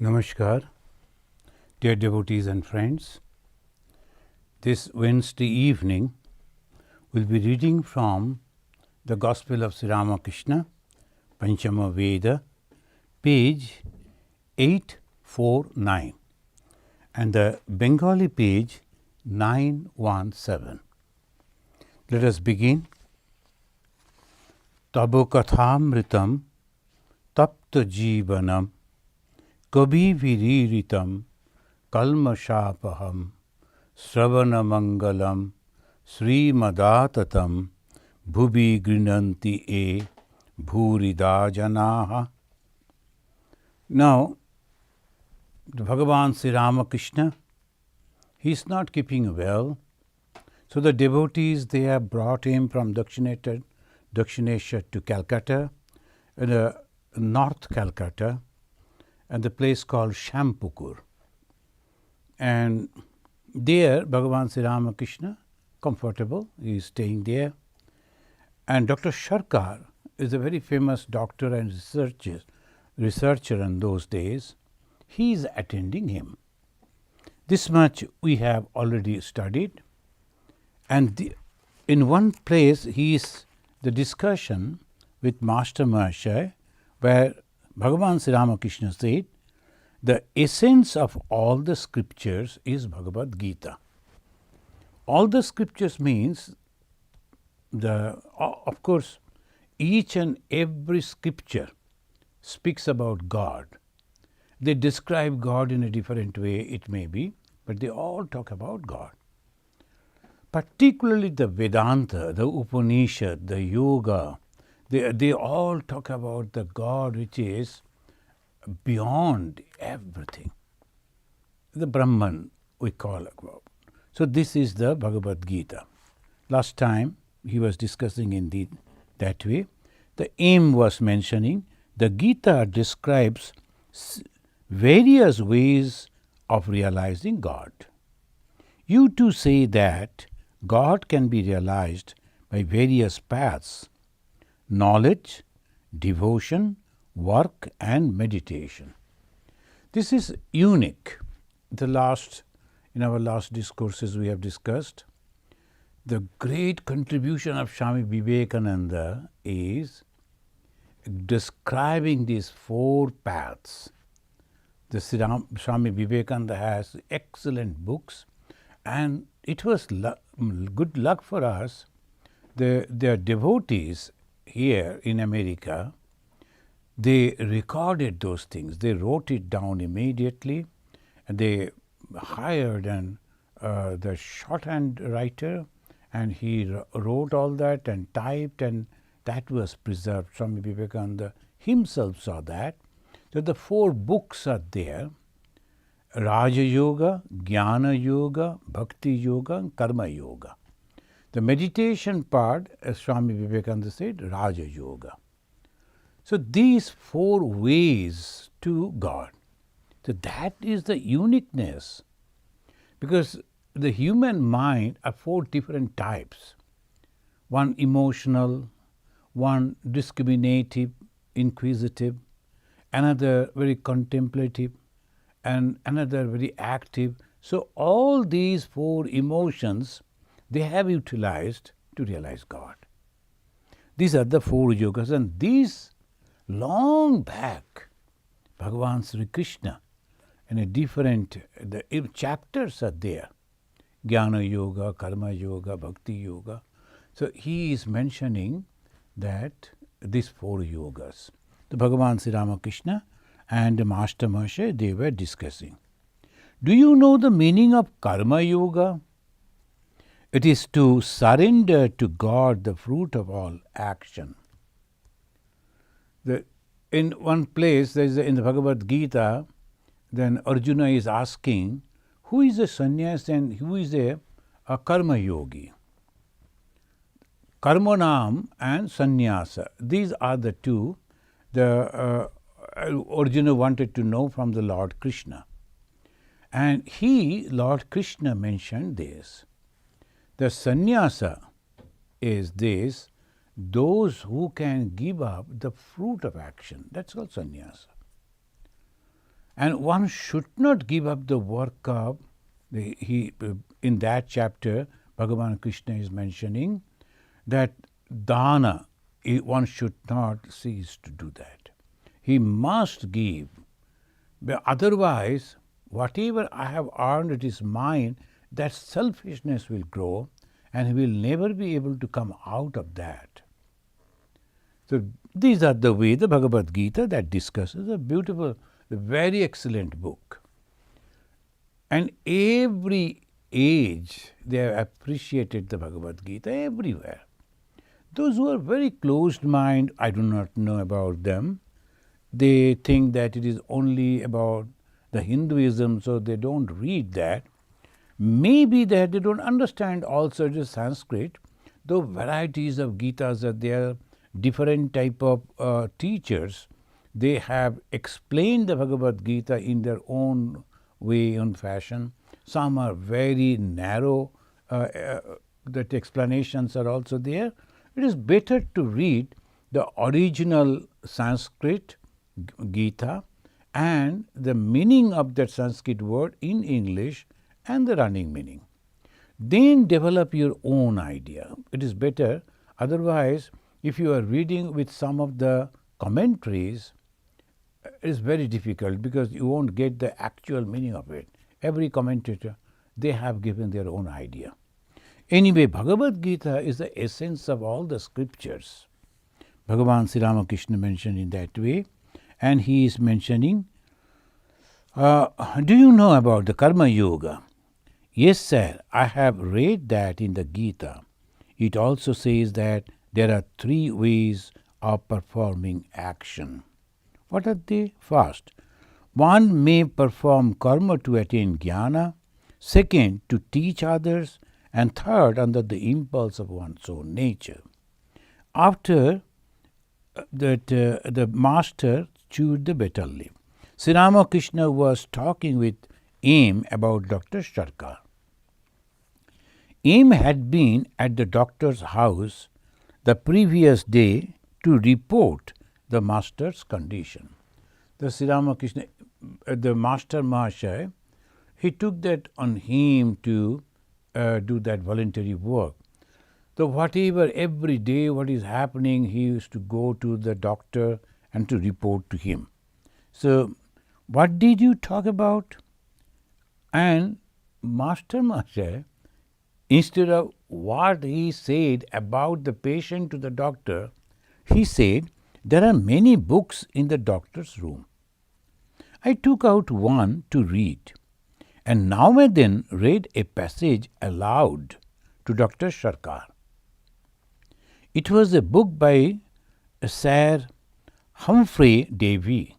Namaskar, dear devotees and friends. This Wednesday evening, we'll be reading from the Gospel of Sri Ramakrishna, Panchama Veda, page 849, and the Bengali page 917. Let us begin. Tabo kathamritam tapta jivanam Kabhi viriritam kalmashapaham Sravana mangalam Srimadatam Bhubi grinanti e bhurida janaha. Now, the Bhagavan Sri Ramakrishna, he is not keeping well. So the devotees, they have brought him from Dakshinesha to Calcutta, North Calcutta, and the place called Shampukur. And there, Bhagavan Sri Ramakrishna, comfortable, he is staying there. And Dr. Sharkar is a very famous doctor and researcher in those days. He is attending him. This much we have already studied. And in one place, the discussion with Master Mahasaya, where Bhagavan Sri Ramakrishna said, the essence of all the scriptures is Bhagavad Gita. All the scriptures means, of course, each and every scripture speaks about God. They describe God in a different way, it may be, but they all talk about God. Particularly the Vedanta, the Upanishad, the Yoga, they all talk about the God which is beyond everything. The Brahman we call it. So this is the Bhagavad Gita. Last time he was discussing in that way. The aim was mentioning the Gita describes various ways of realizing God. You too say that God can be realized by various paths: knowledge, devotion, work and meditation. This is unique. In our last discourses we have discussed the great contribution of Swami Vivekananda is describing these four paths. The Swami Vivekananda has excellent books, and it was good luck for us. Their devotees here in America, they recorded those things. They wrote it down immediately, and they hired the shorthand writer, and he wrote all that and typed, and that was preserved. Swami Vivekananda himself saw that. So the four books are there: Raja Yoga, Jnana Yoga, Bhakti Yoga, and Karma Yoga. The meditation part, as Swami Vivekananda said, Raja Yoga. So these four ways to God. So that is the uniqueness, because the human mind are four different types. One emotional, one discriminative, inquisitive, another very contemplative, and another very active. So all these four emotions, they have utilized to realize God. These are the four yogas, and these long back, Bhagavan Sri Krishna, in a different, the chapters are there. Jnana Yoga, Karma Yoga, Bhakti Yoga. So he is mentioning that these four yogas. The Bhagavan Sri Ramakrishna and Master Mahasaya, they were discussing. Do you know the meaning of Karma Yoga? It is to surrender to God the fruit of all action. In one place, in the Bhagavad Gita, then Arjuna is asking, who is a sannyas and who is a karma yogi? Karmanam and sannyasa, these are the two. Arjuna wanted to know from the Lord Krishna. And Lord Krishna mentioned this. The sannyasa is this: those who can give up the fruit of action. That's called sannyasa. And one should not give up the work of, in that chapter, Bhagavan Krishna is mentioning that dana, one should not cease to do that. He must give. But otherwise, whatever I have earned, it is mine, that selfishness will grow and he will never be able to come out of that. So these are the way the Bhagavad Gita that discusses a beautiful, a very excellent book. And every age they have appreciated the Bhagavad Gita everywhere. Those who are very closed mind, I do not know about them. They think that it is only about the Hinduism, so they don't read that. Maybe that they don't understand also the Sanskrit, though varieties of Gitas are there, different type of teachers. They have explained the Bhagavad Gita in their own way, own fashion. Some are very narrow, that explanations are also there. It is better to read the original Sanskrit Gita and the meaning of that Sanskrit word in English and the running meaning. Then develop your own idea. It is better. Otherwise, if you are reading with some of the commentaries, it is very difficult because you won't get the actual meaning of it. Every commentator, they have given their own idea. Anyway, Bhagavad Gita is the essence of all the scriptures. Bhagavan Sri Ramakrishna mentioned in that way, and he is mentioning, do you know about the Karma Yoga? Yes, sir, I have read that in the Gita. It also says that there are 3 ways of performing action. What are they? First, one may perform karma to attain jnana, second, to teach others, and third, under the impulse of one's own nature. After that, the master chewed the betel leaf. Sri Ramakrishna was talking with Aim about Dr. Sarkar. Aim had been at the doctor's house the previous day to report the master's condition. The Sri Ramakrishna, the master Mahashaya, he took that on him to do that voluntary work. So whatever, every day what is happening, he used to go to the doctor and to report to him. So what did you talk about? And Master Mahashaya, instead of what he said about the patient to the doctor, he said, there are many books in the doctor's room. I took out one to read, and now and then read a passage aloud to Dr. Sarkar. It was a book by Sir Humphrey Davy.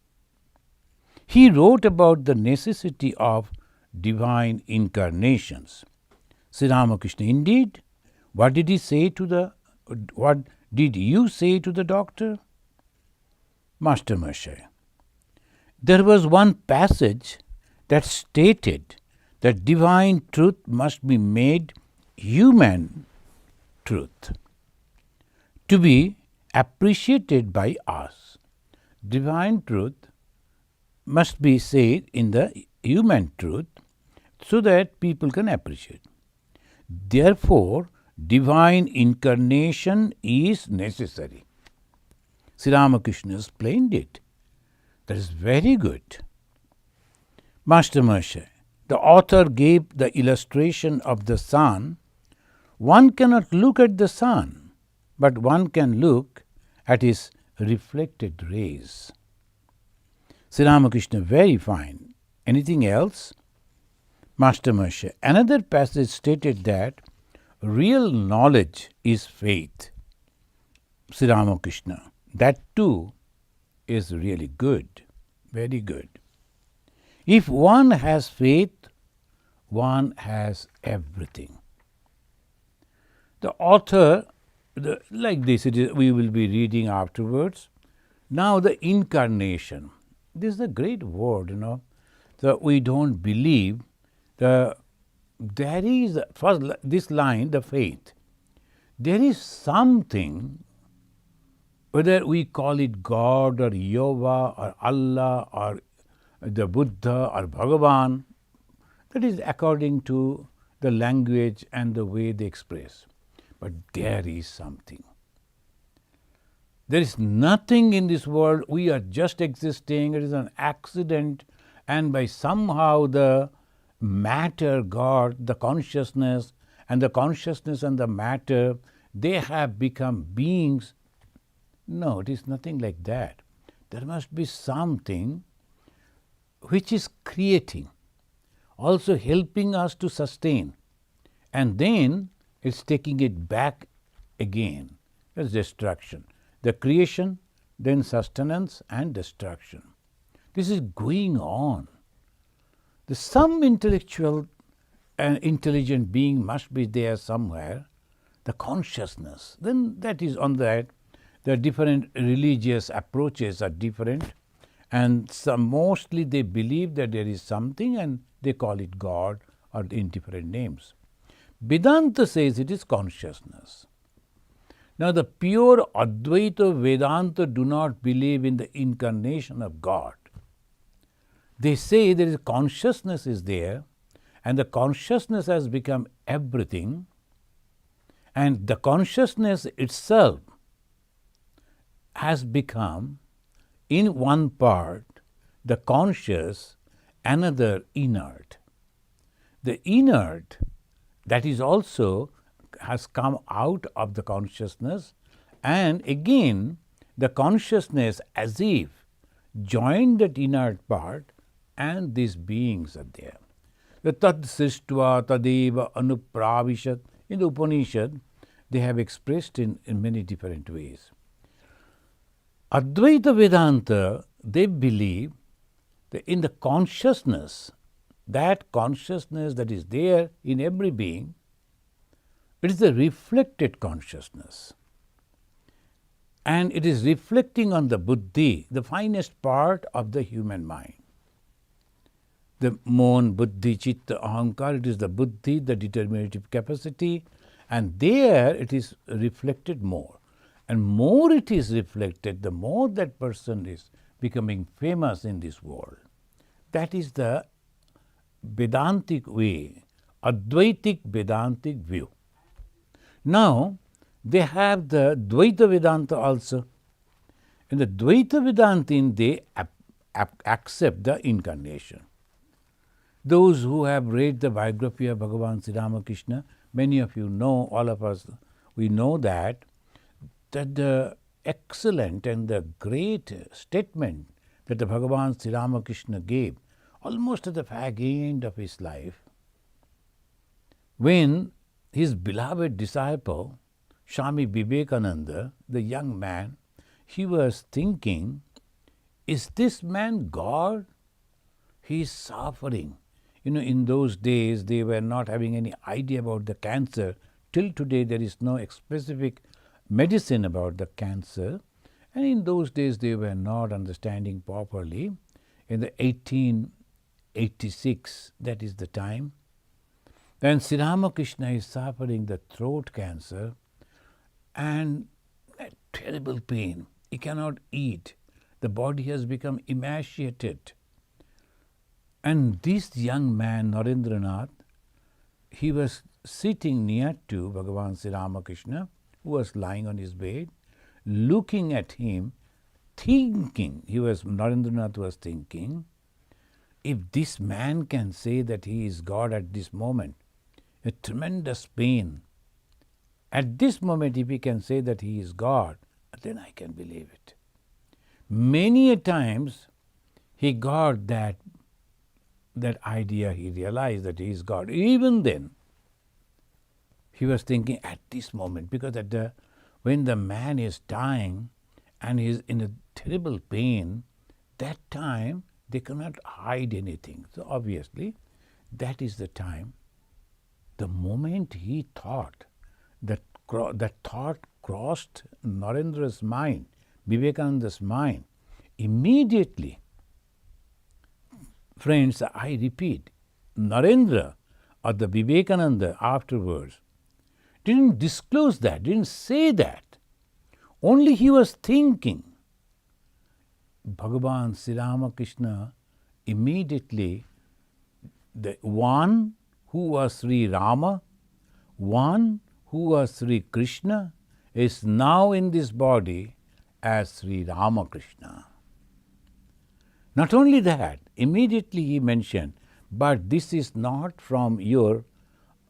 He wrote about the necessity of divine incarnations. Sri Ramakrishna, indeed, what did you say to the doctor? Master Mahashaya, there was one passage that stated that divine truth must be made human truth to be appreciated by us. Divine truth must be said in the human truth so that people can appreciate. Therefore, divine incarnation is necessary. Sri Ramakrishna explained it. That is very good. Master Mahashaya, the author gave the illustration of the sun. One cannot look at the sun, but one can look at his reflected rays. Sri Ramakrishna, very fine. Anything else? Master Mahashaya, another passage stated that real knowledge is faith. Sri Ramakrishna, that too is really good, very good. If one has faith, one has everything. The author, like this, we will be reading afterwards. Now the incarnation. This is a great word, that we don't believe. There is, first this line, the faith. There is something, whether we call it God or Jehovah or Allah or the Buddha or Bhagavan. That is according to the language and the way they express. But there is something. There is nothing in this world. We are just existing. It is an accident. And by somehow the matter, God, the consciousness and the matter, they have become beings. No, it is nothing like that. There must be something which is creating, also helping us to sustain, and then it's taking it back again. That's destruction. The creation, then sustenance and destruction. This is going on. Some intellectual and intelligent being must be there somewhere, the consciousness. Then that is on that. The different religious approaches are different, and mostly they believe that there is something and they call it God or in different names. Vedanta says it is consciousness. Now the pure Advaita Vedanta do not believe in the incarnation of God. They say there is consciousness is there, and the consciousness has become everything, and the consciousness itself has become, in one part, the conscious, another inert. The inert, that is also has come out of the consciousness, and again the consciousness as if joined that inert part, and these beings are there. The tad srishtva tadeva anupravishat, in the Upanishad they have expressed in many different ways. Advaita Vedanta, they believe that in the consciousness, that consciousness that is there in every being, it is the reflected consciousness. And it is reflecting on the buddhi, the finest part of the human mind. The mon, buddhi, chitta, ahankar, it is the buddhi, the determinative capacity, and there it is reflected more. And more it is reflected, the more that person is becoming famous in this world. That is the Vedantic way, Advaitic Vedantic view. Now, they have the Dvaita Vedanta also. In the Dvaita Vedanta, they accept the incarnation. Those who have read the biography of Bhagavan Sri Ramakrishna, many of you know, all of us, we know that the excellent and the great statement that the Bhagavan Sri Ramakrishna gave almost at the fag end of his life, when his beloved disciple, Swami Vivekananda, the young man, he was thinking, is this man God? He is suffering. In those days they were not having any idea about the cancer. Till today there is no specific medicine about the cancer, and in those days they were not understanding properly. In the 1886, that is the time, then Sri Ramakrishna is suffering the throat cancer and a terrible pain. He cannot eat. The body has become emaciated. And this young man, Narendranath, he was sitting near to Bhagavan Sri Ramakrishna, who was lying on his bed, looking at him, thinking. Narendranath was thinking, if this man can say that he is God at this moment, a tremendous pain. At this moment, if he can say that he is God, then I can believe it. Many a times he got that idea, he realized that he is God. Even then, he was thinking at this moment, because when the man is dying and he is in a terrible pain, that time they cannot hide anything. So obviously, that is the time. The moment he thought, that thought crossed Narendra's mind, Vivekananda's mind, immediately, friends, I repeat, Narendra or the Vivekananda afterwards didn't disclose that, didn't say that. Only he was thinking. Bhagavan Sri Ramakrishna immediately the one who was Sri Rama, one who was Sri Krishna, is now in this body as Sri Ramakrishna. Not only that, immediately he mentioned, but this is not from your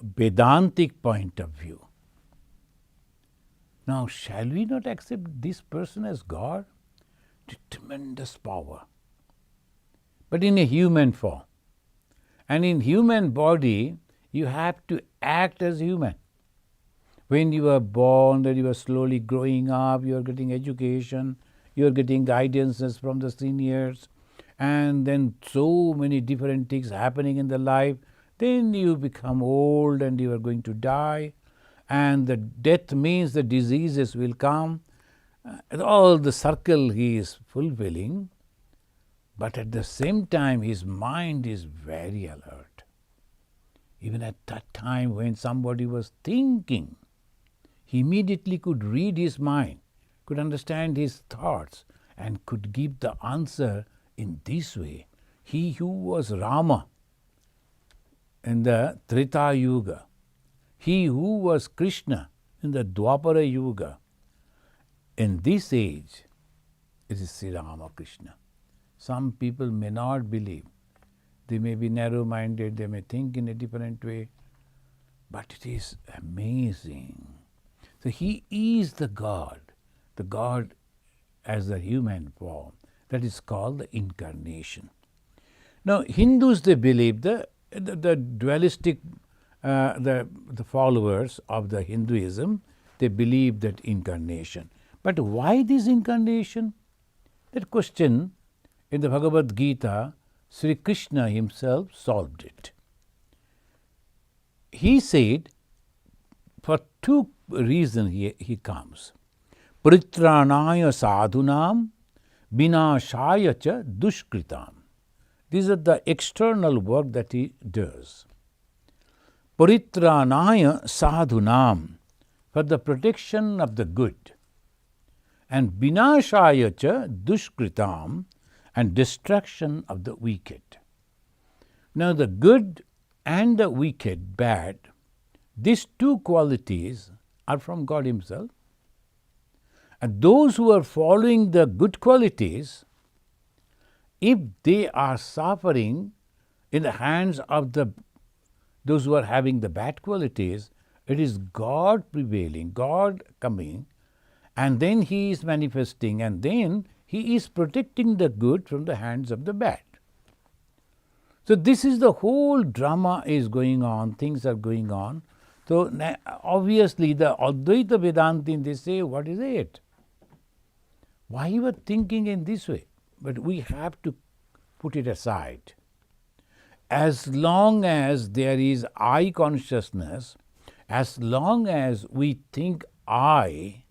Vedantic point of view. Now, shall we not accept this person as God? Tremendous power, but in a human form. And in human body, you have to act as human. When you are born, that you are slowly growing up, you are getting education, you are getting guidances from the seniors, and then so many different things happening in the life. Then you become old and you are going to die, and the death means the diseases will come. All the circle he is fulfilling, but at the same time his mind is very alert. Even at that time when somebody was thinking, he immediately could read his mind, could understand his thoughts, and could give the answer in this way. He who was Rama in the Treta Yuga, he who was Krishna in the Dwapara Yuga, in this age, it is Sri Ramakrishna. Some people may not believe. They may be narrow-minded, they may think in a different way, but it is amazing. So he is the God as a human form. That is called the Incarnation. Now, Hindus, they believe, the dualistic, the followers of the Hinduism, they believe that Incarnation. But why this Incarnation? That question in the Bhagavad Gita, Sri Krishna himself solved it. He said, for two reasons he comes. Paritranaya sadhunam, vinashaya cha dushkritam. These are the external work that he does. Paritranaya sadhunam, for the protection of the good. And vinashaya cha dushkritam, and destruction of the wicked. Now the good and the wicked, bad, these two qualities are from God himself. And those who are following the good qualities, if they are suffering in the hands of those who are having the bad qualities, it is God prevailing, God coming, and then he is manifesting, and then he is protecting the good from the hands of the bad. So this is the whole drama is going on, things are going on. So obviously the Advaita Vedanta, they say, what is it? Why you are thinking in this way? But we have to put it aside. As long as there is I consciousness, as long as we think I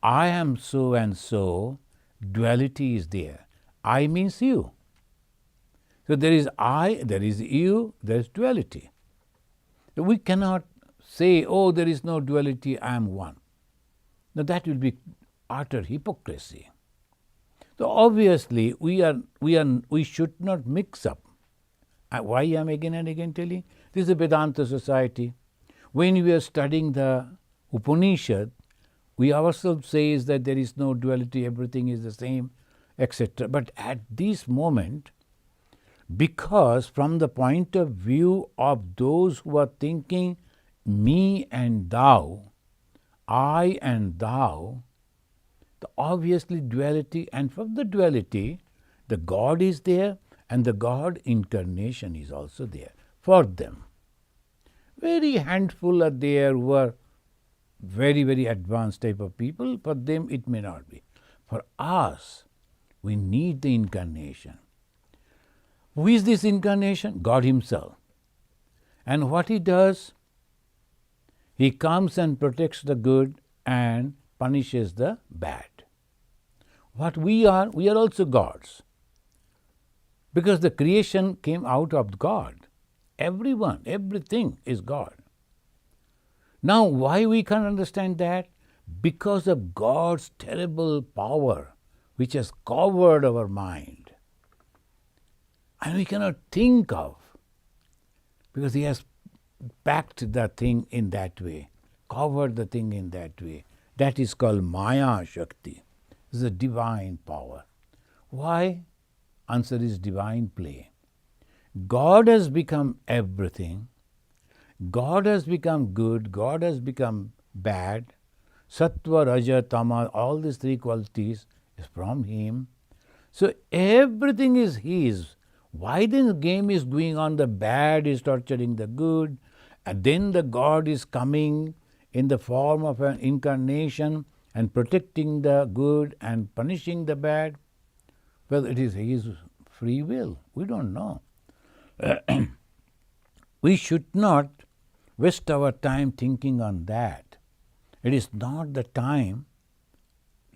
am so and so, duality is there. I means you. So there is I, there is you, there is duality. So we cannot say, oh, there is no duality, I am one. Now that will be utter hypocrisy. So obviously we should not mix up. Why I am again and again telling? This is a Vedanta society. When we are studying the Upanishad, we ourselves say that there is no duality, everything is the same, etc. But at this moment, because from the point of view of those who are thinking me and thou, I and thou, the obviously duality, and from the duality, the God is there and the God Incarnation is also there for them. Very handful are there who are very, very advanced type of people. For them it may not be. For us, we need the Incarnation. Who is this Incarnation? God himself. And what he does? He comes and protects the good and punishes the bad. What we are also gods. Because the creation came out of God. Everyone, everything is God. Now, why we can't understand that? Because of God's terrible power, which has covered our mind. and we cannot think of, because he has packed the thing in that way, covered the thing in that way. That is called Maya Shakti. This is a divine power. Why? Answer is divine play. God has become everything. God has become good. God has become bad. Sattva, Raja, Tama, all these three qualities is from Him. So everything is His. Why then the game is going on? The bad is torturing the good, and then the God is coming in the form of an incarnation and protecting the good and punishing the bad. Well, it is His free will. We don't know. We should not waste our time thinking on that. It is not the time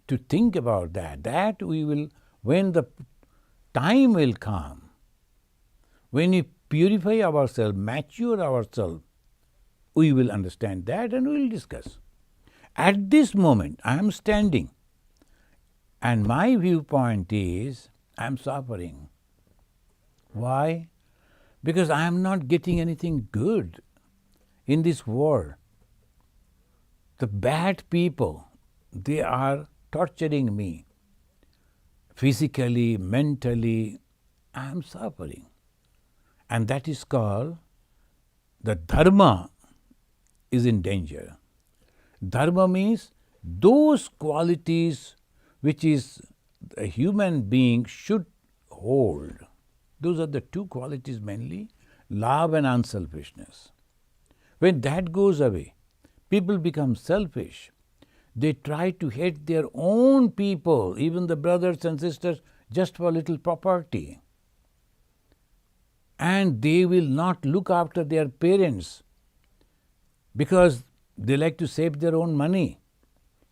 to think about that. That we will, when the time will come, when we purify ourselves, mature ourselves, we will understand that and we will discuss. At this moment, I am standing, and my viewpoint is I am suffering. Why? Because I am not getting anything good in this world. The bad people, they are torturing me. Physically, mentally, I am suffering. And that is called the Dharma is in danger. Dharma means those qualities which is a human being should hold. Those are the two qualities mainly, love and unselfishness. When that goes away, people become selfish. They try to hate their own people, even the brothers and sisters, just for a little property. And they will not look after their parents because they like to save their own money.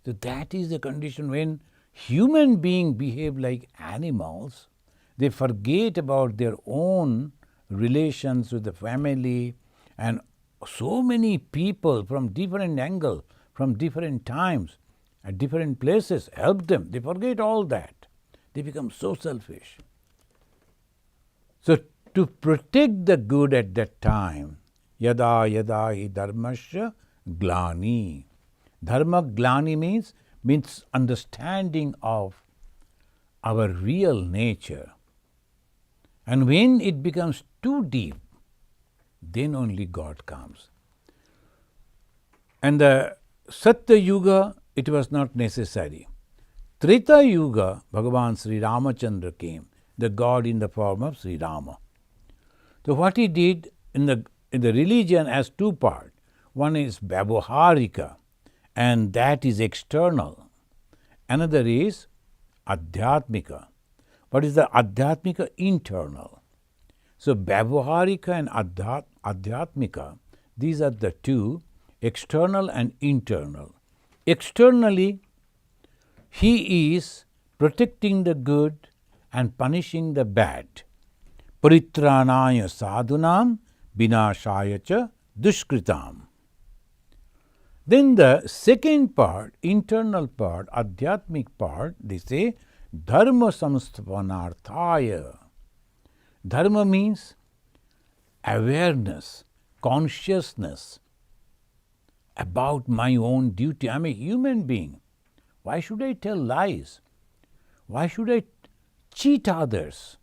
So that is the condition when human beings behave like animals. They forget about their own relations with the family, and so many people from different angles, from different times, at different places help them. They forget all that. They become so selfish. So to protect the good at that time, yada yada hi dharmasya glani. Dharma glani means understanding of our real nature. And when it becomes too deep, then only God comes. And the Satya Yuga, it was not necessary. Treta Yuga, Bhagavan Sri Ramachandra came, the God in the form of Sri Rama. So what he did in the religion has two parts. One is Vyavaharika, and that is external. Another is Adhyatmika. What is the Adhyatmika? Internal. So Vyavaharika and Adhyatmika, these are the two, external and internal. Externally, he is protecting the good and punishing the bad. Paritranaya sadhunam vinashaya cha dushkritam. Then the second part, internal part, adhyatmic part, they say dharma samsthapanarthaya. Dharma means awareness, consciousness about my own duty. I am a human being. Why should I tell lies? Why should I cheat others,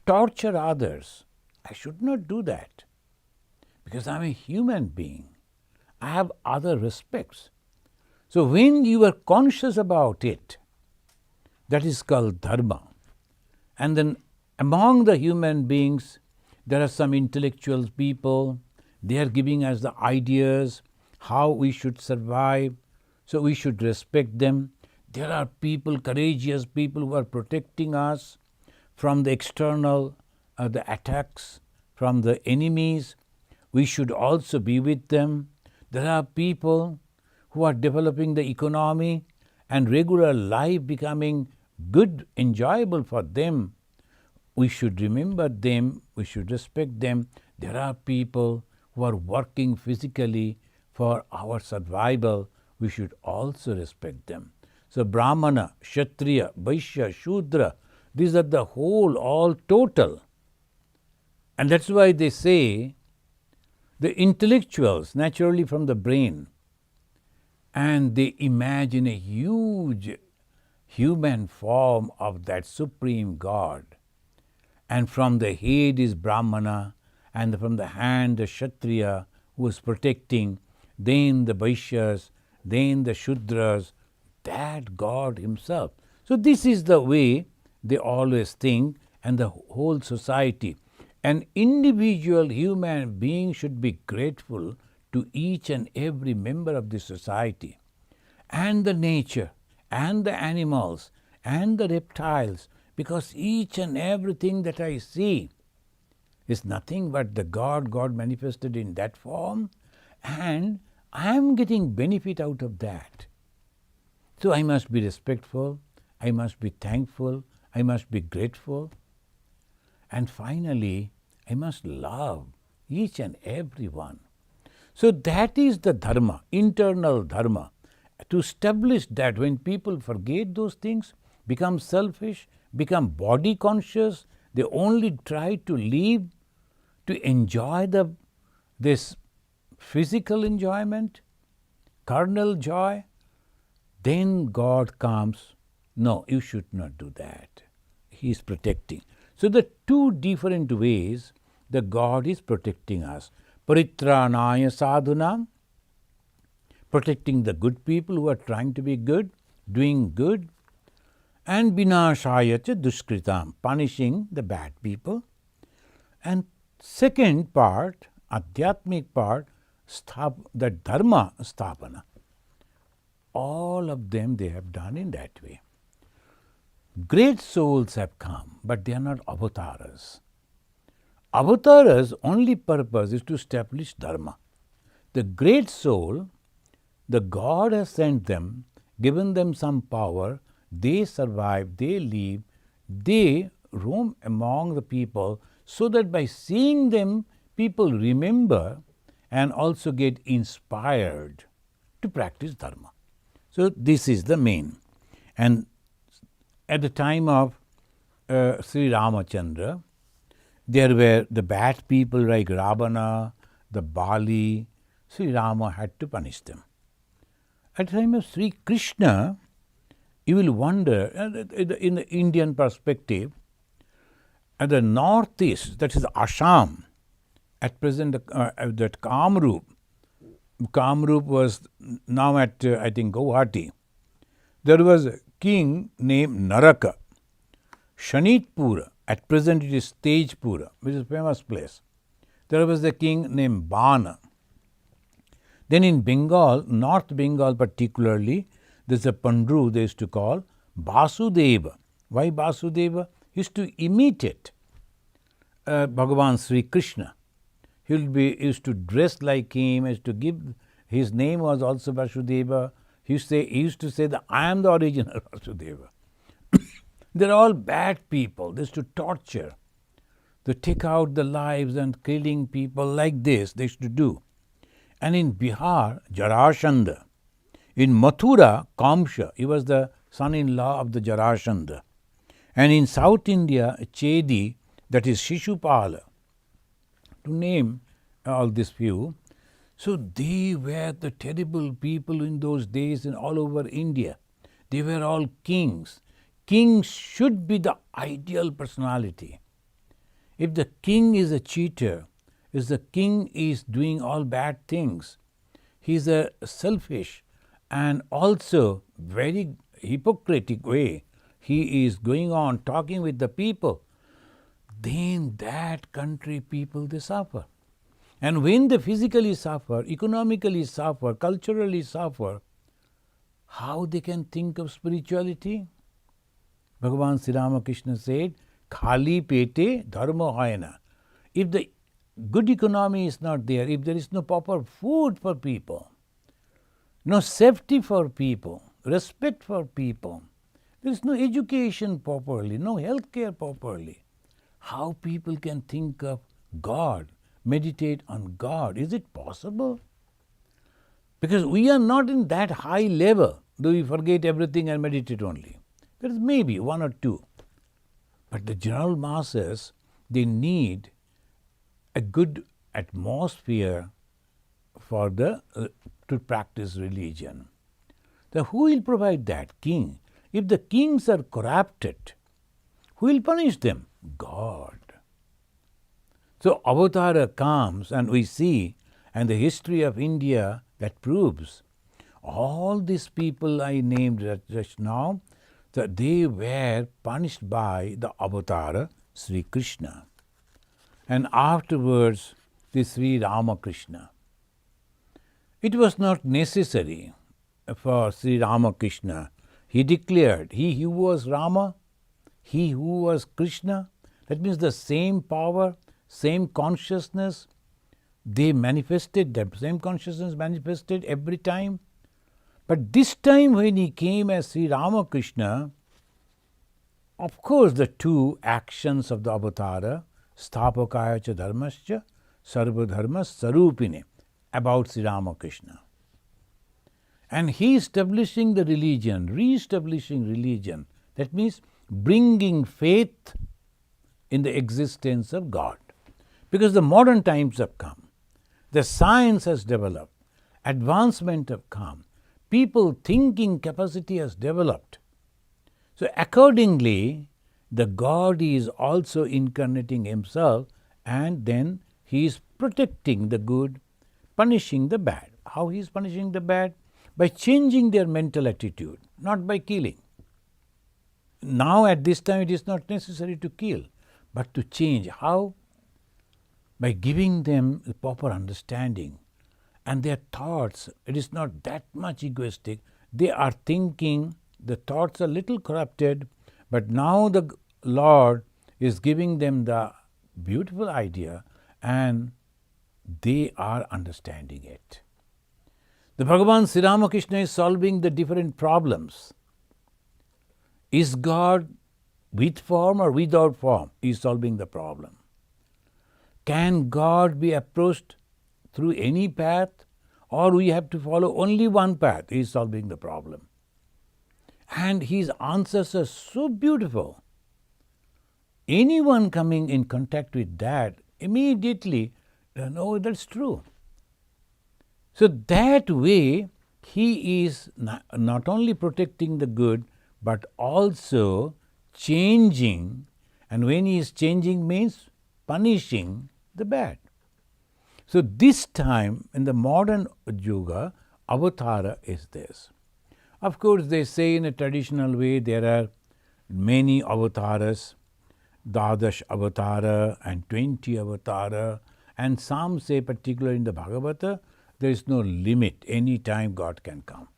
torture others? I should not do that because I am a human being. I have other respects. So when you are conscious about it, that is called dharma. And then among the human beings, there are some intellectual people. They are giving us the ideas how we should survive. So we should respect them. There are people, courageous people who are protecting us from the external, the attacks from the enemies. We should also be with them. There are people who are developing the economy and regular life becoming good, enjoyable for them. We should remember them, we should respect them. There are people who are working physically for our survival. We should also respect them. So Brahmana, Kshatriya, Vaishya, Shudra, these are the whole, all total. And that's why they say the intellectuals, naturally from the brain, and they imagine a huge human form of that supreme God. And from the head is Brahmana, and from the hand the Kshatriya who is protecting, then the Vaishyas, then the Shudras, that God himself. So this is the way they always think, and the whole society. An individual human being should be grateful to each and every member of the society, and the nature, and the animals, and the reptiles, because each and everything that I see is nothing but the God manifested in that form, and I am getting benefit out of that. So I must be respectful, I must be thankful, I must be grateful, and finally I must love each and every one. So that is the Dharma, internal Dharma. To establish that, when people forget those things, become selfish, become body conscious, they only try to live, to enjoy this physical enjoyment, carnal joy, then God comes, no, you should not do that. He is protecting. So the two different ways the God is protecting us. Paritranaya sadhunam, protecting the good people who are trying to be good, doing good, and vinashaya cha duskritam, punishing the bad people. And second part, adhyatmic part, the dharma sthapana. All of them they have done in that way. Great souls have come, but they are not avatars. Avatars' only purpose is to establish dharma. The great soul, the God has sent them, given them some power, they survive, they live, they roam among the people, so that by seeing them, people remember and also get inspired to practice dharma. So this is the main. And at the time of Sri Ramachandra, there were the bad people like Ravana, the Bali. Sri Rama had to punish them. At the time of Sri Krishna, you will wonder, in the Indian perspective, at the northeast, that is Assam, at present that Kamrup was now at I think Guwahati. There was a king named Naraka. Shanitpura, at present it is Tejpura, which is a famous place. There was a king named Bana. Then in Bengal, North Bengal particularly, there is a Pandru they used to call Vasudeva. Why Vasudeva? He used to imitate Bhagavan Sri Krishna. He used to dress like him, used to give, his name was also Vasudeva. He used to say that I am the original Vasudeva. They are all bad people. They used to torture. They take out the lives and killing people like this, they used to do. And in Bihar, Jarasandha. In Mathura, Kamsha, he was the son-in-law of the Jarasandha. And in South India, Chedi, that is Shishupala, to name all these few. So they were the terrible people in those days and all over India. They were all kings. Kings should be the ideal personality. If the king is a cheater, if the king is doing all bad things, he is a selfish and also very hypocritic way, he is going on talking with the people, then that country people, they suffer. And when they physically suffer, economically suffer, culturally suffer, how they can think of spirituality? Bhagavan Sri Ramakrishna said, Khali pete dharma hayana. If the good economy is not there, if there is no proper food for people, no safety for people, respect for people, there is no education properly, no health care properly, how people can think of God, meditate on God? Is it possible? Because we are not in that high level, though we forget everything and meditate only. There is maybe one or two. But the general masses, they need a good atmosphere for the to practice religion. So who will provide that? King. If the kings are corrupted, who will punish them? God. So Avatara comes and we see, and the history of India that proves all these people I named just now, that they were punished by the Avatara Sri Krishna. And afterwards, the Sri Ramakrishna. It was not necessary for Sri Ramakrishna. He declared, he who was Rama, he who was Krishna, that means the same power, same consciousness, they manifested, that same consciousness manifested every time. But this time when he came as Sri Ramakrishna, of course the two actions of the Avatara, Sthapakaya cha dharmascha, sarva dharma sarupine, about Sri Ramakrishna. And he establishing the religion, re-establishing religion, that means bringing faith in the existence of God. Because the modern times have come, the science has developed, advancement have come, people thinking capacity has developed. So accordingly, the God is also incarnating himself, and then he is protecting the good, punishing the bad. How he is punishing the bad? By changing their mental attitude, not by killing. Now at this time it is not necessary to kill, but to change. How? By giving them the proper understanding. And their thoughts, it is not that much egoistic. They are thinking, the thoughts are little corrupted, but now the Lord is giving them the beautiful idea and they are understanding it. The Bhagavan Sri Ramakrishna is solving the different problems. Is God with form or without form? He is solving the problem. Can God be approached through any path, or we have to follow only one path? He is solving the problem. And his answers are so beautiful. Anyone coming in contact with that, immediately, no, that's true. So that way, he is not only protecting the good, but also changing, and when he is changing means punishing the bad. So this time in the modern Yuga, Avatara is this. Of course, they say in a traditional way there are many avatars, Dadash Avatara and 20 Avatara, and some say, particularly in the Bhagavata, there is no limit, any time God can come.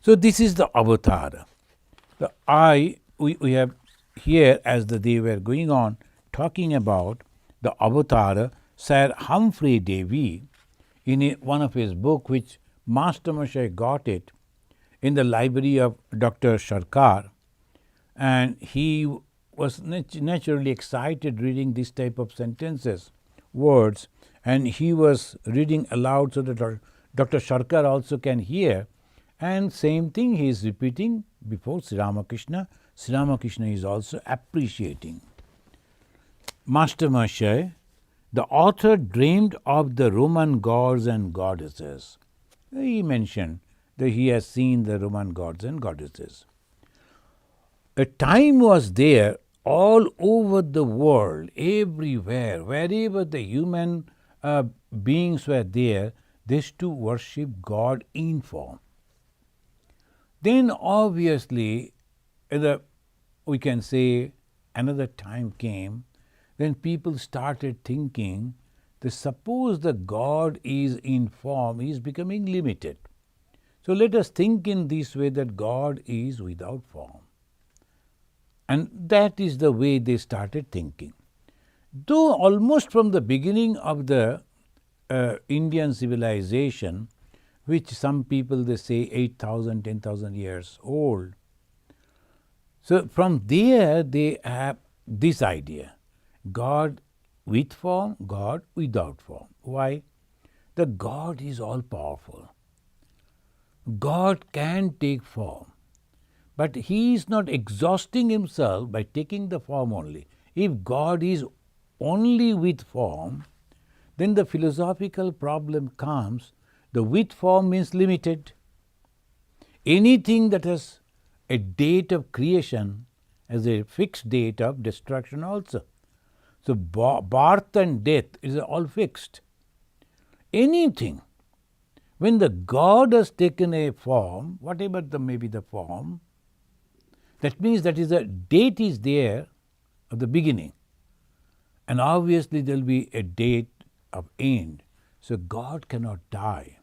So this is the Avatara. We have here, as they were going on, talking about the Avatara, Sir Humphrey Davy, in one of his book, which Master Moshe got it in the library of Dr. Sarkar, and he was naturally excited reading this type of sentences, words, and he was reading aloud so that Dr. Sarkar also can hear, and same thing he is repeating before Sri Ramakrishna. Sri Ramakrishna is also appreciating. Master Moshe, the author dreamed of the Roman gods and goddesses. He mentioned that he has seen the Roman gods and goddesses. A time was there all over the world, everywhere, wherever the human beings were there, they used to worship God in form. Then obviously, we can say another time came, then people started thinking that suppose the God is in form, he is becoming limited. So let us think in this way that God is without form. And that is the way they started thinking. Though almost from the beginning of the Indian civilization, which some people they say 8,000, 10,000 years old. So from there they have this idea, God with form, God without form. Why? The God is all powerful. God can take form, but he is not exhausting himself by taking the form only. If God is only with form, then the philosophical problem comes. The with form means limited. Anything that has a date of creation has a fixed date of destruction also. So birth and death is all fixed. Anything, when the God has taken a form, whatever may be the form, that means that is a date is there of the beginning, and obviously there will be a date of end. So God cannot die.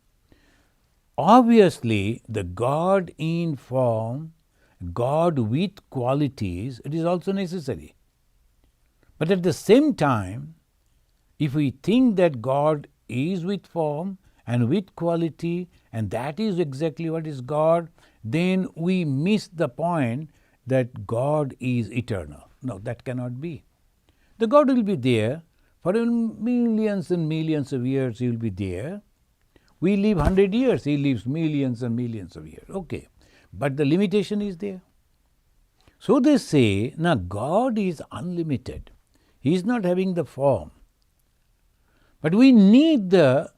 Obviously, the God in form, God with qualities, it is also necessary. But at the same time, if we think that God is with form and with quality, and that is exactly what is God, then we miss the point that God is eternal. No, that cannot be. The God will be there for millions and millions of years. He will be there. We live 100 years. He lives millions and millions of years. Okay, but the limitation is there. So they say, now God is unlimited. He is not having the form. But we need the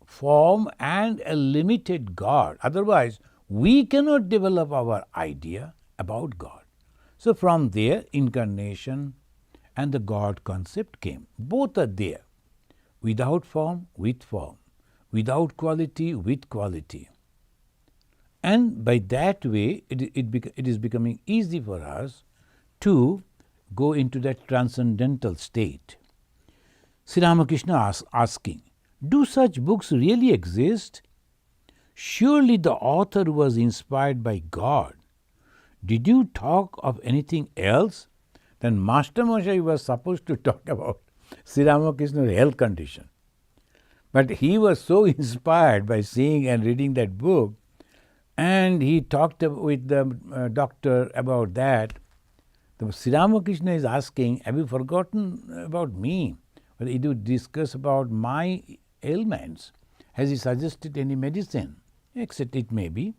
form and a limited God. Otherwise, we cannot develop our idea about God. So from there, incarnation and the God concept came. Both are there. Without form, with form. Without quality, with quality. And by that way, it is becoming easy for us to go into that transcendental state. Sri Ramakrishna asking, do such books really exist? Surely the author was inspired by God. Did you talk of anything else? Then Master Moshe was supposed to talk about Sri Ramakrishna's health condition. But he was so inspired by seeing and reading that book, and he talked with the doctor about that. The Sri Ramakrishna is asking, have you forgotten about me? Well, he do discuss about my ailments. Has he suggested any medicine? Except it may be.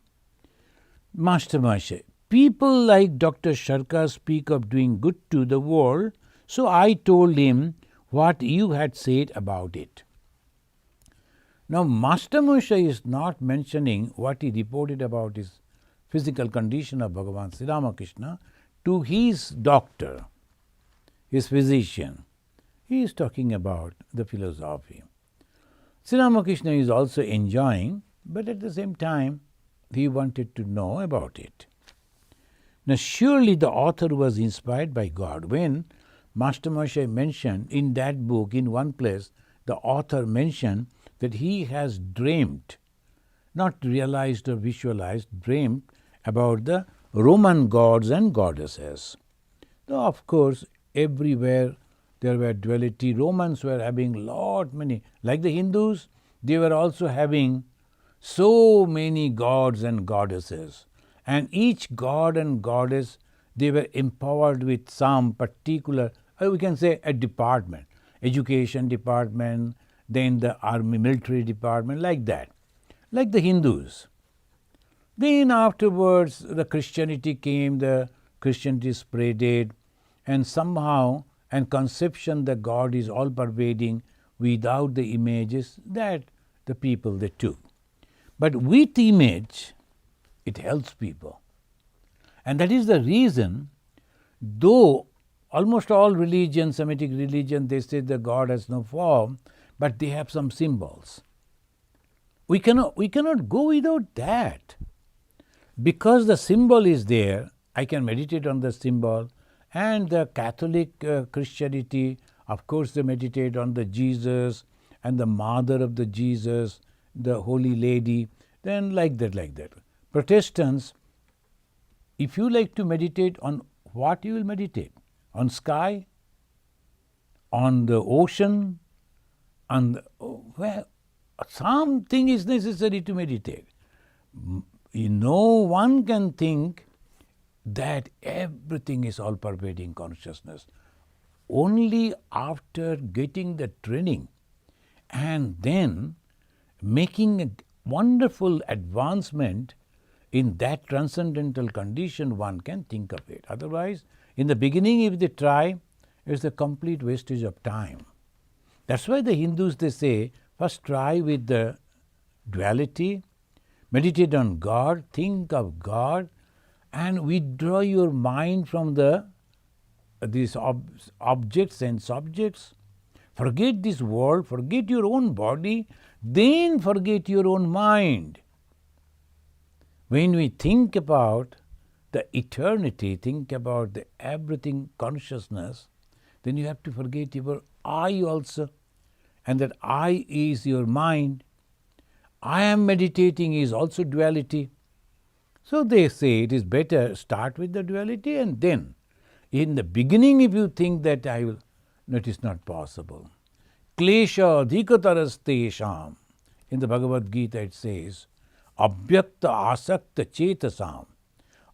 Master Moshe, people like Dr. Sharka speak of doing good to the world, so I told him what you had said about it. Now, Master Moshe is not mentioning what he reported about his physical condition of Bhagavan Sri Ramakrishna to his doctor, his physician. He is talking about the philosophy. Sri Ramakrishna is also enjoying, but at the same time, he wanted to know about it. Now, surely the author was inspired by God. When Master Moshe mentioned in that book, in one place, the author mentioned that he has dreamt, not realized or visualized, dreamt about the Roman gods and goddesses. Though of course, everywhere there were duality. Romans were having many, like the Hindus, they were also having so many gods and goddesses. And each god and goddess, they were empowered with some particular, we can say a department, education department, then the army, military department, like that, like the Hindus. Then afterwards the Christianity came, the Christianity spreaded, and somehow and conception that God is all pervading without the images that the people they took. But with image, it helps people. And that is the reason, though almost all religions, Semitic religion, they say that God has no form, but they have some symbols. We cannot go without that. Because the symbol is there, I can meditate on the symbol. And the Catholic Christianity, of course, they meditate on the Jesus and the mother of the Jesus, the Holy Lady, then like that. Protestants, if you like to meditate on what you will meditate? On sky? On the ocean? Something is necessary to meditate. No one can think that everything is all pervading consciousness. Only after getting the training and then making a wonderful advancement in that transcendental condition, one can think of it. Otherwise, in the beginning, if they try, it's a complete wastage of time. That's why the Hindus, they say, first try with the duality, meditate on God, think of God, and withdraw your mind from these objects and subjects. Forget this world, forget your own body, then forget your own mind. When we think about the eternity, think about the everything consciousness, then you have to forget your I also, and that I is your mind. I am meditating is also duality. So they say it is better start with the duality, and then in the beginning if you think that I will, no, it is not possible. Klesha adhikatarastesham. In the Bhagavad Gita it says, abhyakta asakta chetasam.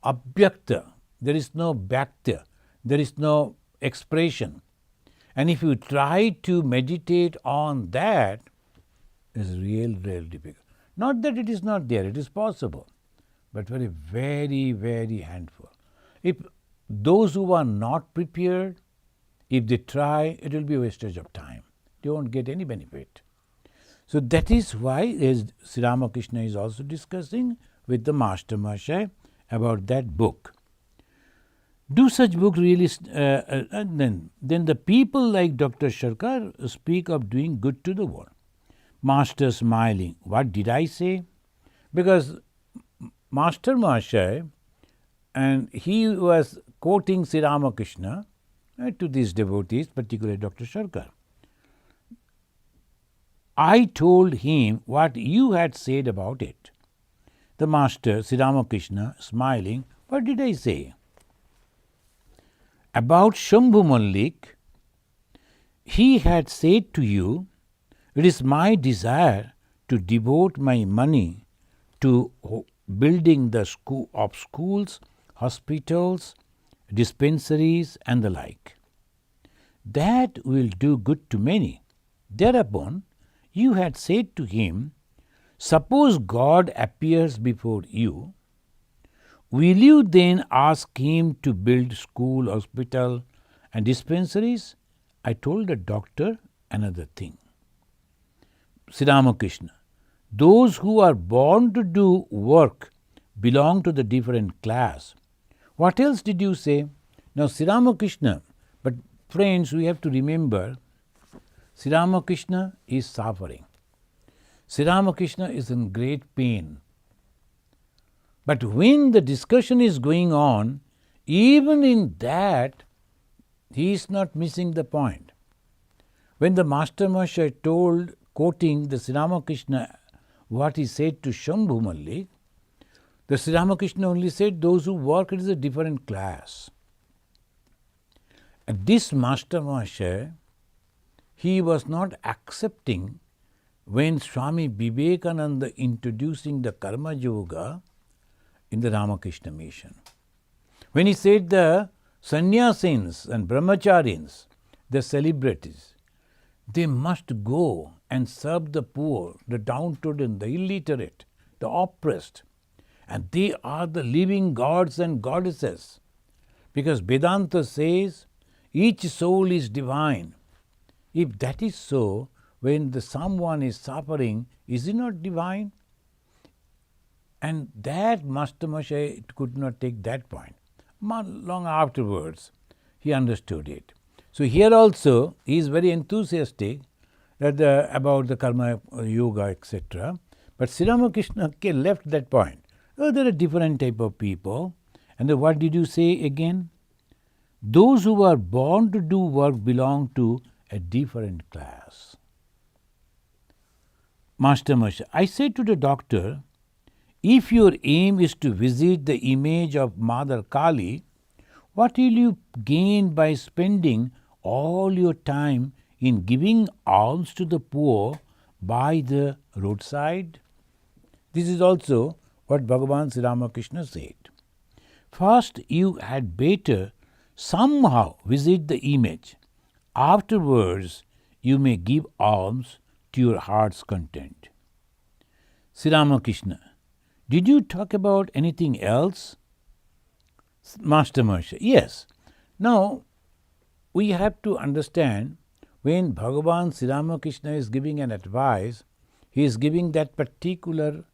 Abhyakta, there is no bhakta, there is no expression. And if you try to meditate on that, it is real difficult. Not that it is not there, it is possible, but very, very handful. If those who are not prepared, if they try, it will be a wastage of time. They won't get any benefit. So that is why, as Sri Ramakrishna is also discussing with the Master Mahashaya about that book. Do such book really, then the people like Dr. Sharkar speak of doing good to the world. Master smiling, what did I say? Because Master Mahashaya, and he was quoting Sri Ramakrishna to these devotees, particularly Dr. Sharkar. I told him what you had said about it. The Master, Sri Ramakrishna, smiling, what did I say? About Shambhu Mallik, he had said to you, it is my desire to devote my money to building the schools, hospitals, dispensaries and the like. That will do good to many. Thereupon, you had said to him, suppose God appears before you, will you then ask him to build school, hospital and dispensaries? I told the doctor another thing. Sri Ramakrishna, those who are born to do work belong to the different class. What else did you say? Now Sri Ramakrishna, but friends, we have to remember, Sri Ramakrishna is suffering. Sri Ramakrishna is in great pain. But when the discussion is going on, even in that, he is not missing the point. When the Master Mahashaya told, quoting the Sri Ramakrishna, what he said to Shambhu Mallik, the Sri Ramakrishna only said those who work, it is a different class. And this Master Mahashaya, he was not accepting when Swami Vivekananda introducing the Karma Yoga in the Ramakrishna mission. When he said the sannyasins and brahmacharins, the celebrities, they must go and serve the poor, the downtrodden, the illiterate, the oppressed. And they are the living gods and goddesses. Because Vedanta says each soul is divine. If that is so, when someone is suffering, is he not divine? And that Master Mahashaya could not take that point. Long afterwards, he understood it. So here also, he is very enthusiastic about the Karma Yoga, etc. But Sri Ramakrishna left that point. Oh, there are different type of people. And then what did you say again? Those who are born to do work belong to a different class. Master Mahashaya, I said to the doctor, if your aim is to visit the image of Mother Kali, what will you gain by spending all your time in giving alms to the poor by the roadside? This is also what Bhagavan Sri Ramakrishna said. First, you had better somehow visit the image. Afterwards, you may give alms to your heart's content. Sri Ramakrishna, did you talk about anything else? Master Mahashaya, yes. Now, we have to understand when Bhagavan Sri Ramakrishna is giving an advice, he is giving that particular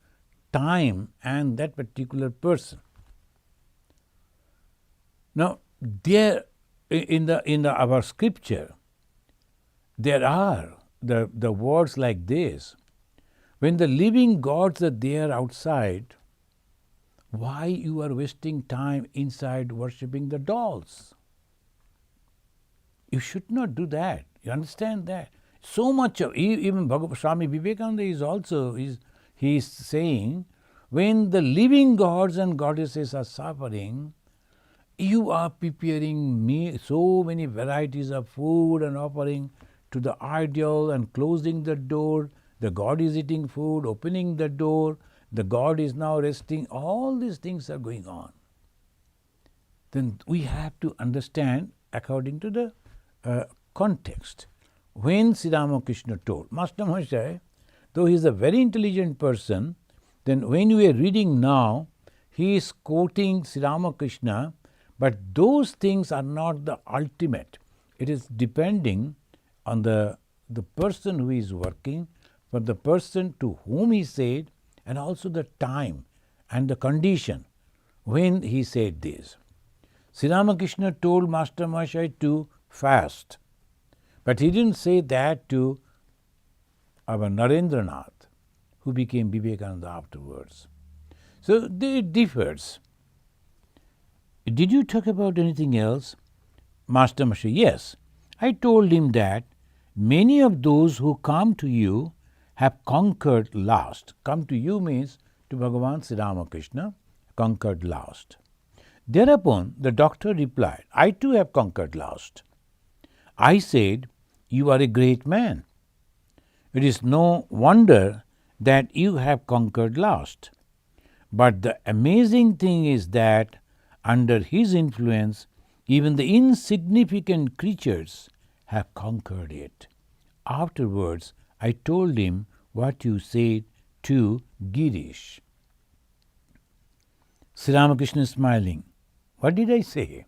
time and that particular person. Now, there in our scripture, there are the words like this. When the living gods are there outside, why you are wasting time inside worshipping the dolls? You should not do that. You understand that? So much of, even Swami Vivekananda is also, he is saying, when the living gods and goddesses are suffering, you are preparing so many varieties of food and offering to the idol and closing the door. The god is eating food, opening the door. The god is now resting. All these things are going on. Then we have to understand according to the context. When Sri Ramakrishna told, Master Mahashaya, though he is a very intelligent person, then when we are reading now, he is quoting Sri Ramakrishna, but those things are not the ultimate. It is depending on the person who is working, for the person to whom he said, and also the time and the condition when he said this. Sri Ramakrishna told Master Mahashaya to fast, but he didn't say that to our Narendranath, who became Vivekananda afterwards. So it differs. Did you talk about anything else? Master Mahashaya, yes. I told him that many of those who come to you have conquered last. Come to you means to Bhagavan Sri Ramakrishna, conquered last. Thereupon the doctor replied, I too have conquered last. I said, you are a great man. It is no wonder that you have conquered last. But the amazing thing is that under his influence, even the insignificant creatures have conquered it. Afterwards, I told him what you said to Girish. Sri Ramakrishna is smiling. What did I say?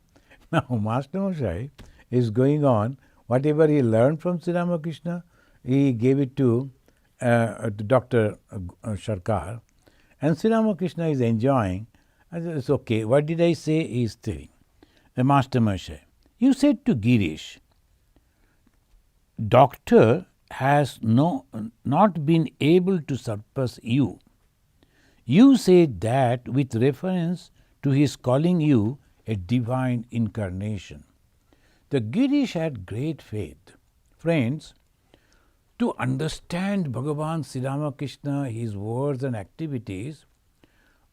Now, Master Mahashaya is going on. Whatever he learned from Sri Ramakrishna, he gave it to Dr. Sharkar. And Sri Ramakrishna is enjoying. I said, it's okay. What did I say? He is saying. The Master Mahashaya, you said to Girish, Doctor has not been able to surpass you. You said that with reference to his calling you a divine incarnation. The Girish had great faith. Friends, to understand Bhagavan Sri Ramakrishna, his words and activities,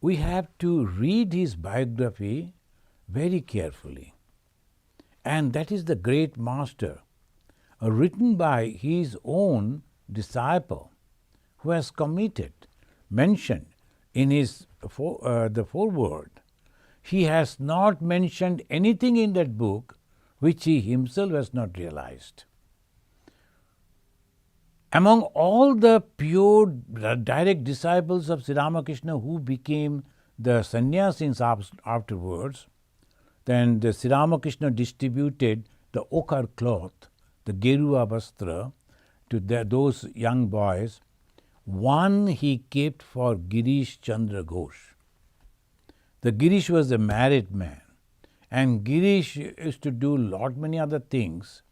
we have to read his biography very carefully. And that is the great master, written by his own disciple, who has mentioned in his the foreword. He has not mentioned anything in that book which he himself has not realized. Among all the pure direct disciples of Sri Ramakrishna who became the sannyasis afterwards, then the Sri Ramakrishna distributed the ochre cloth, the Gerua Vastra, to those young boys. One he kept for Girish Chandra Ghosh. The Girish was a married man, and Girish used to do many other things.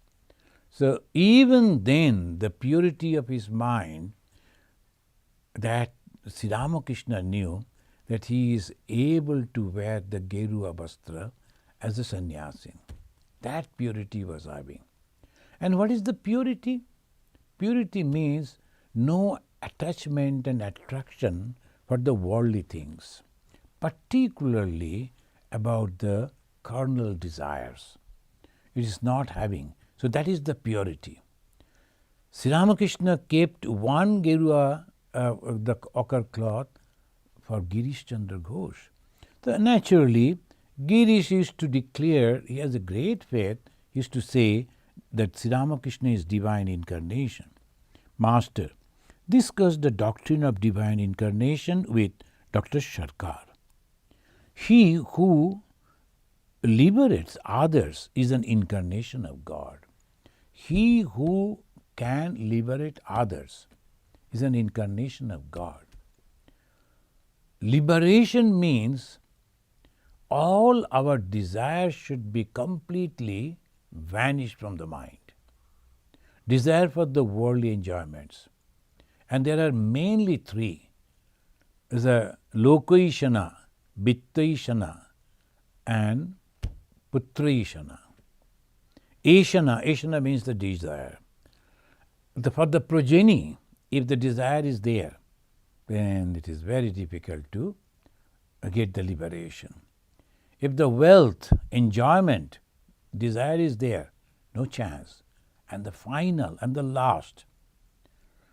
So even then, the purity of his mind, that Sri Ramakrishna knew that he is able to wear the Gerua Vastra as a sannyasin. That purity was having. And what is the purity? Purity means no attachment and attraction for the worldly things, particularly about the carnal desires. It is not having. So that is the purity. Sri Ramakrishna kept one Gerua, the ochre cloth, for Girish Chandra Ghosh. So naturally, Girish used to declare, he has a great faith, he used to say that Sri Ramakrishna is divine incarnation. Master discussed the doctrine of divine incarnation with Dr. Sharkar. He who liberates others is an incarnation of God. He who can liberate others is an incarnation of God. Liberation means all our desires should be completely vanished from the mind. Desire for the worldly enjoyments. And there are mainly three. There's a Lokaishana, Vittaishana, and Putraishana. Ashana means the desire. For the progeny, if the desire is there, then it is very difficult to get the liberation. If the wealth, enjoyment, desire is there, no chance. And the final and the last,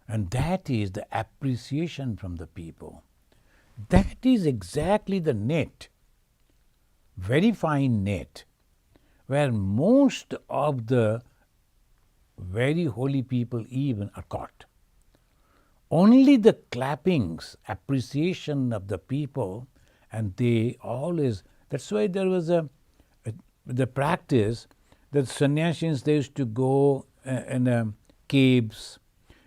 and that is the appreciation from the people. That is exactly the net, very fine net, where most of the very holy people even are caught. Only the clappings, appreciation of the people, and they always, that's why there was the practice that sannyasins, they used to go in caves.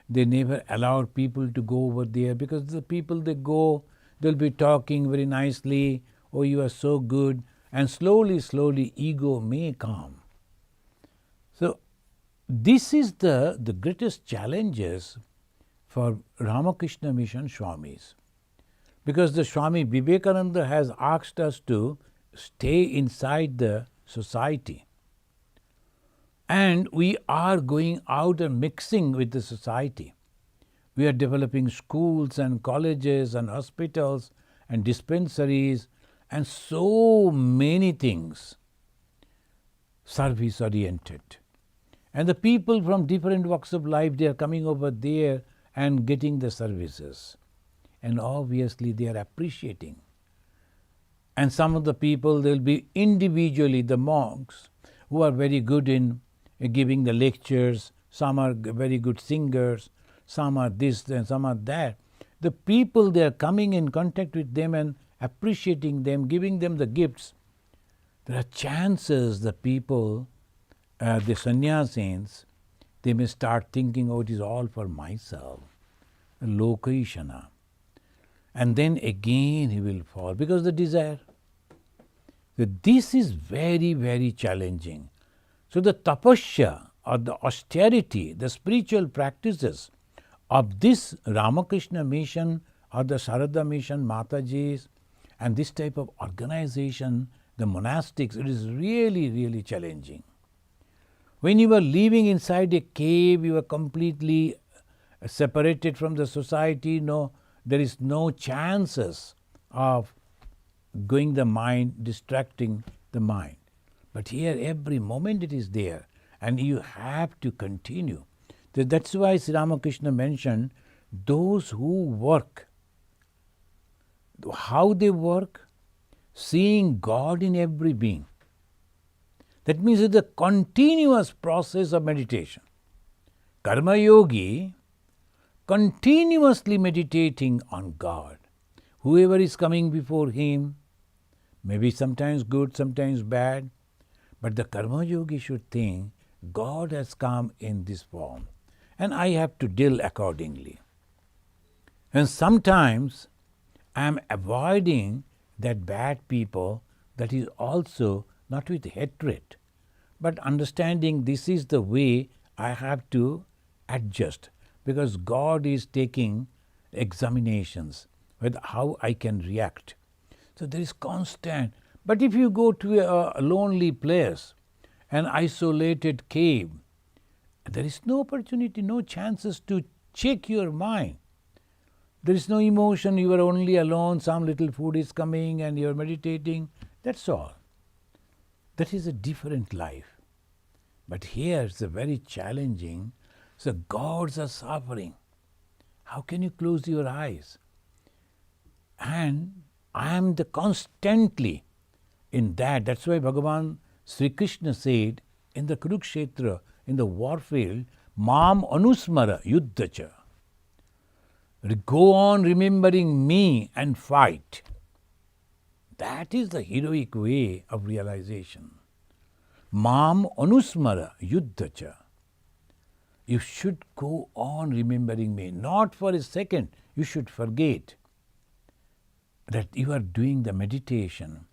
They never allowed people to go over there because the people, they go, they'll be talking very nicely, oh you are so good, and slowly ego may come. So this is the greatest challenges for Ramakrishna Mission Swamis. Because the Swami Vivekananda has asked us to stay inside the society. And we are going out and mixing with the society. We are developing schools and colleges and hospitals and dispensaries and so many things, service oriented. And the people from different walks of life, they are coming over there and getting the services. And obviously they are appreciating. And some of the people, they will be individually the monks who are very good in giving the lectures, some are very good singers, some are this and some are that. The people, they are coming in contact with them and appreciating them, giving them the gifts. There are chances the people, the sannyasins, they may start thinking, oh, it is all for myself. Lokaishana. And then again he will fall because the desire. So this is very, very challenging. So the tapasya or the austerity, the spiritual practices of this Ramakrishna mission or the Sarada mission, Matajis, and this type of organization, the monastics, it is really, really challenging. When you are living inside a cave, you are completely separated from the society, there is no chances of going the mind, distracting the mind. But here every moment it is there and you have to continue. That's why Sri Ramakrishna mentioned those who work. How they work? Seeing God in every being. That means it's a continuous process of meditation. Karma yogi, continuously meditating on God. Whoever is coming before him, maybe sometimes good, sometimes bad, but the karma yogi should think, God has come in this form and I have to deal accordingly. And sometimes I am avoiding that bad people, that is also not with hatred, but understanding this is the way I have to adjust, because God is taking examinations with how I can react. So there is constant. But if you go to a lonely place, an isolated cave, there is no opportunity, no chances to check your mind. There is no emotion, you are only alone, some little food is coming and you are meditating, that's all. That is a different life. But here it's a very challenging. So gods are suffering. How can you close your eyes? And I am constantly in that. That's why Bhagavan Sri Krishna said in the Kurukshetra, in the war field, Mam Anusmara Yuddhacha. Go on remembering me and fight. That is the heroic way of realization. Mam anusmara yuddhacha. You should go on remembering me, not for a second. You should forget that you are doing the meditation.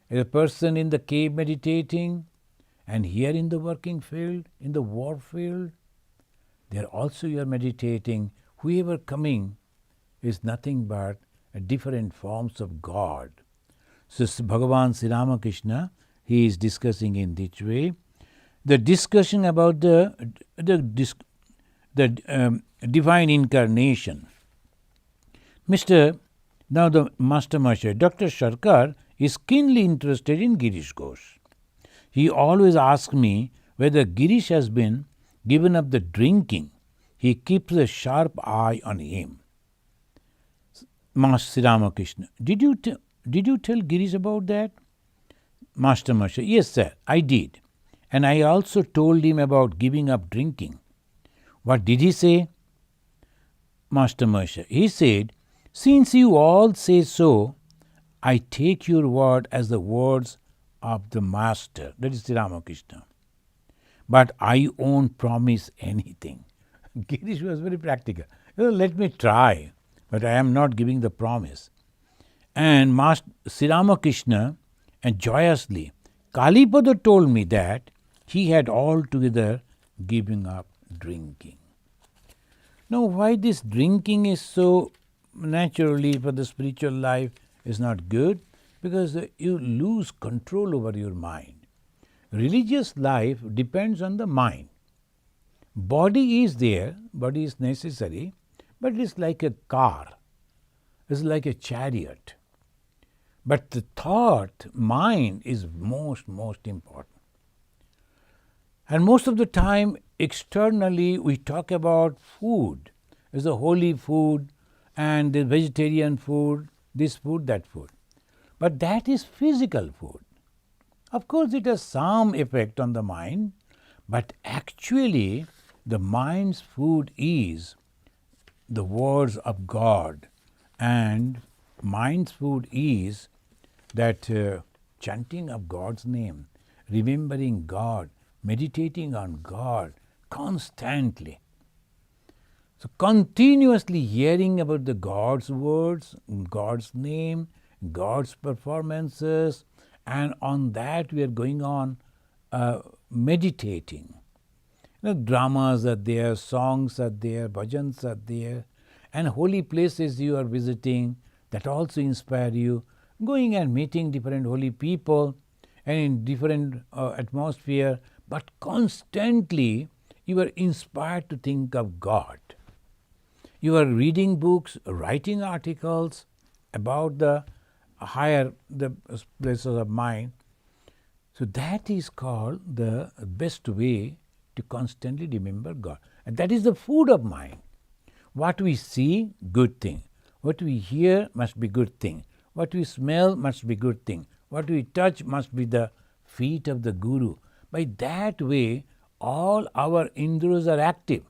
A person in the cave meditating, and here in the working field, in the war field, there also you are meditating. Whoever coming is nothing but different forms of God. So Bhagavan Sri Ramakrishna, he is discussing in this way. The discussion about the divine incarnation. Now the Master Master, Dr. Sharkar is keenly interested in Girish Ghosh. He always asks me whether Girish has been given up the drinking. He keeps a sharp eye on him. Master Sri Ramakrishna, did you tell Girish about that? Master Master, yes sir, I did. And I also told him about giving up drinking. What did he say? Master Master, he said, since you all say so, I take your word as the words of the Master, that is Sri Ramakrishna. But I won't promise anything. Girish was very practical. Let me try, but I am not giving the promise. And Master Sri Ramakrishna, and joyously, Kalipada told me that he had altogether given up drinking. Now, why this drinking is so naturally for the spiritual life is not good? Because you lose control over your mind. Religious life depends on the mind. Body is there, body is necessary, but it is like a car, it is like a chariot. But the thought, mind, is most important. And most of the time, externally, we talk about food. There's a holy food and the vegetarian food, this food, that food. But that is physical food. Of course, it has some effect on the mind, but actually, the mind's food is the words of God, and mind's food is that chanting of God's name, remembering God, meditating on God constantly. So continuously hearing about the God's words, God's name, God's performances, and on that we are going on meditating. Dramas are there, songs are there, bhajans are there, and holy places you are visiting that also inspire you. Going and meeting different holy people and in different atmosphere, but constantly you are inspired to think of God. You are reading books, writing articles about the higher the places of mind. So that is called the best way to constantly remember God. And that is the food of mind. What we see, good thing. What we hear must be good thing. What we smell must be good thing. What we touch must be the feet of the Guru. By that way, all our indriyas are active,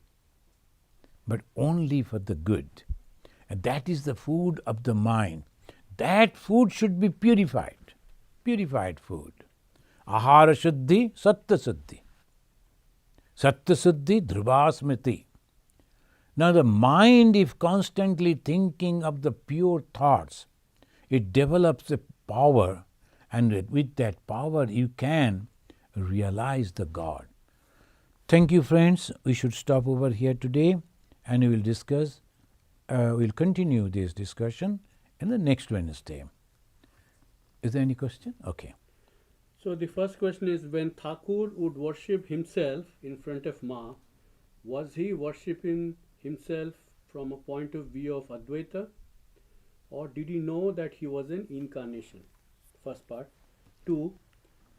but only for the good. And that is the food of the mind. That food should be purified. Purified food. Ahara shuddhi, sattva suddhi. Sattva suddhi, dhruva smriti. Now the mind, if constantly thinking of the pure thoughts, it develops a power, and with that power you can realize the God. Thank you, friends. We should stop over here today, and we will discuss, we'll continue this discussion in the next Wednesday. Is there any question? Okay. So the first question is, when Thakur would worship himself in front of Ma, was he worshipping himself from a point of view of Advaita, or did he know that he was an incarnation? First part. 2.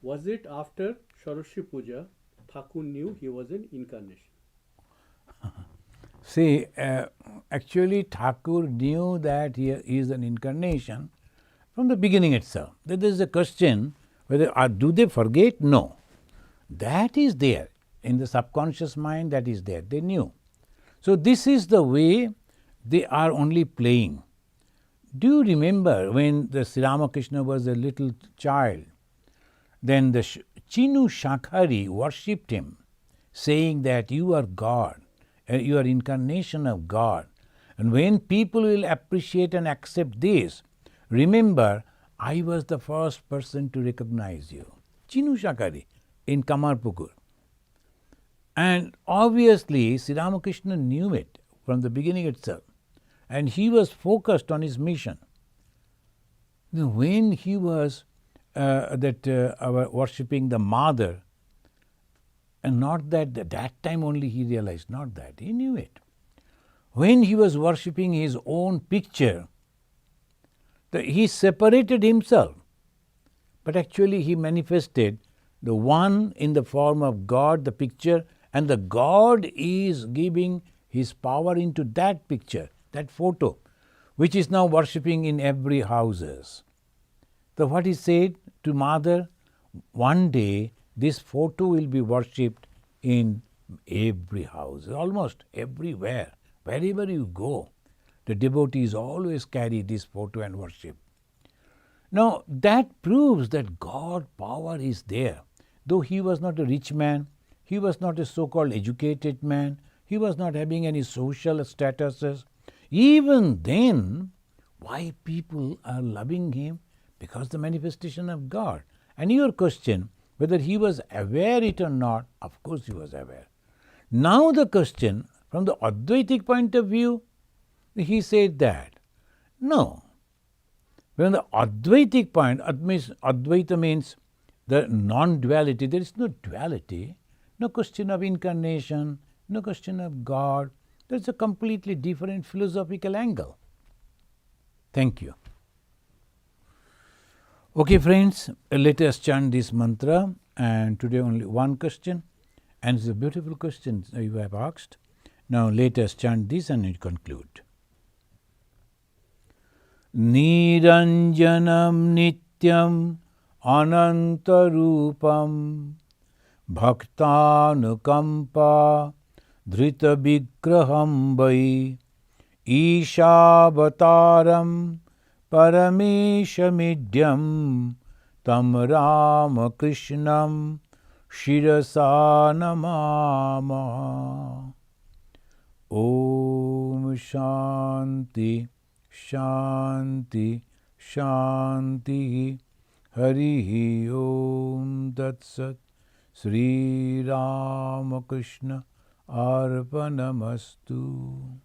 Was it after Sharashi Puja Thakur knew he was an incarnation? See, actually Thakur knew that he is an incarnation from the beginning itself. There is a question whether do they forget? No. That is there in the subconscious mind, that is there. They knew. So this is the way they are only playing. do you remember when the Sri Ramakrishna was a little child? Then the Chinu Shakhari worshipped him, saying that you are God, you are incarnation of God. And when people will appreciate and accept this, remember, I was the first person to recognize you. Chinu Shakhari in Kamarpukur. And obviously, Sri Ramakrishna knew it from the beginning itself. And he was focused on his mission. When he was worshipping the mother, and not that at that time only he realized, not that, he knew it. When he was worshipping his own picture, he separated himself, but actually he manifested the one in the form of God, the picture, and the God is giving his power into that picture, that photo, which is now worshipping in every houses. So what he said to mother, one day this photo will be worshipped in every house, almost everywhere. Wherever you go, the devotees always carry this photo and worship. Now that proves that God power is there. Though he was not a rich man, he was not a so-called educated man, he was not having any social statuses. Even then, why people are loving him? Because the manifestation of God. And your question, whether he was aware it or not, of course he was aware. Now the question, from the Advaitic point of view, he said that, no. From the Advaitic point, Advaita means the non-duality. There is no duality, no question of incarnation, no question of God. That's a completely different philosophical angle. Thank you. Okay, friends, let us chant this mantra, and today only one question, and it's a beautiful question you have asked. Now let us chant this and we conclude. Niranjanam nityam anantarupam bhaktanukampa dhrita vigraham vai Ishavataram parameshamidyam tam Ramakrishnam shirasa namama. Om Shanti Shanti Shanti Harihi Om Tat Sat. Sri Ramakrishna Arpanamastu.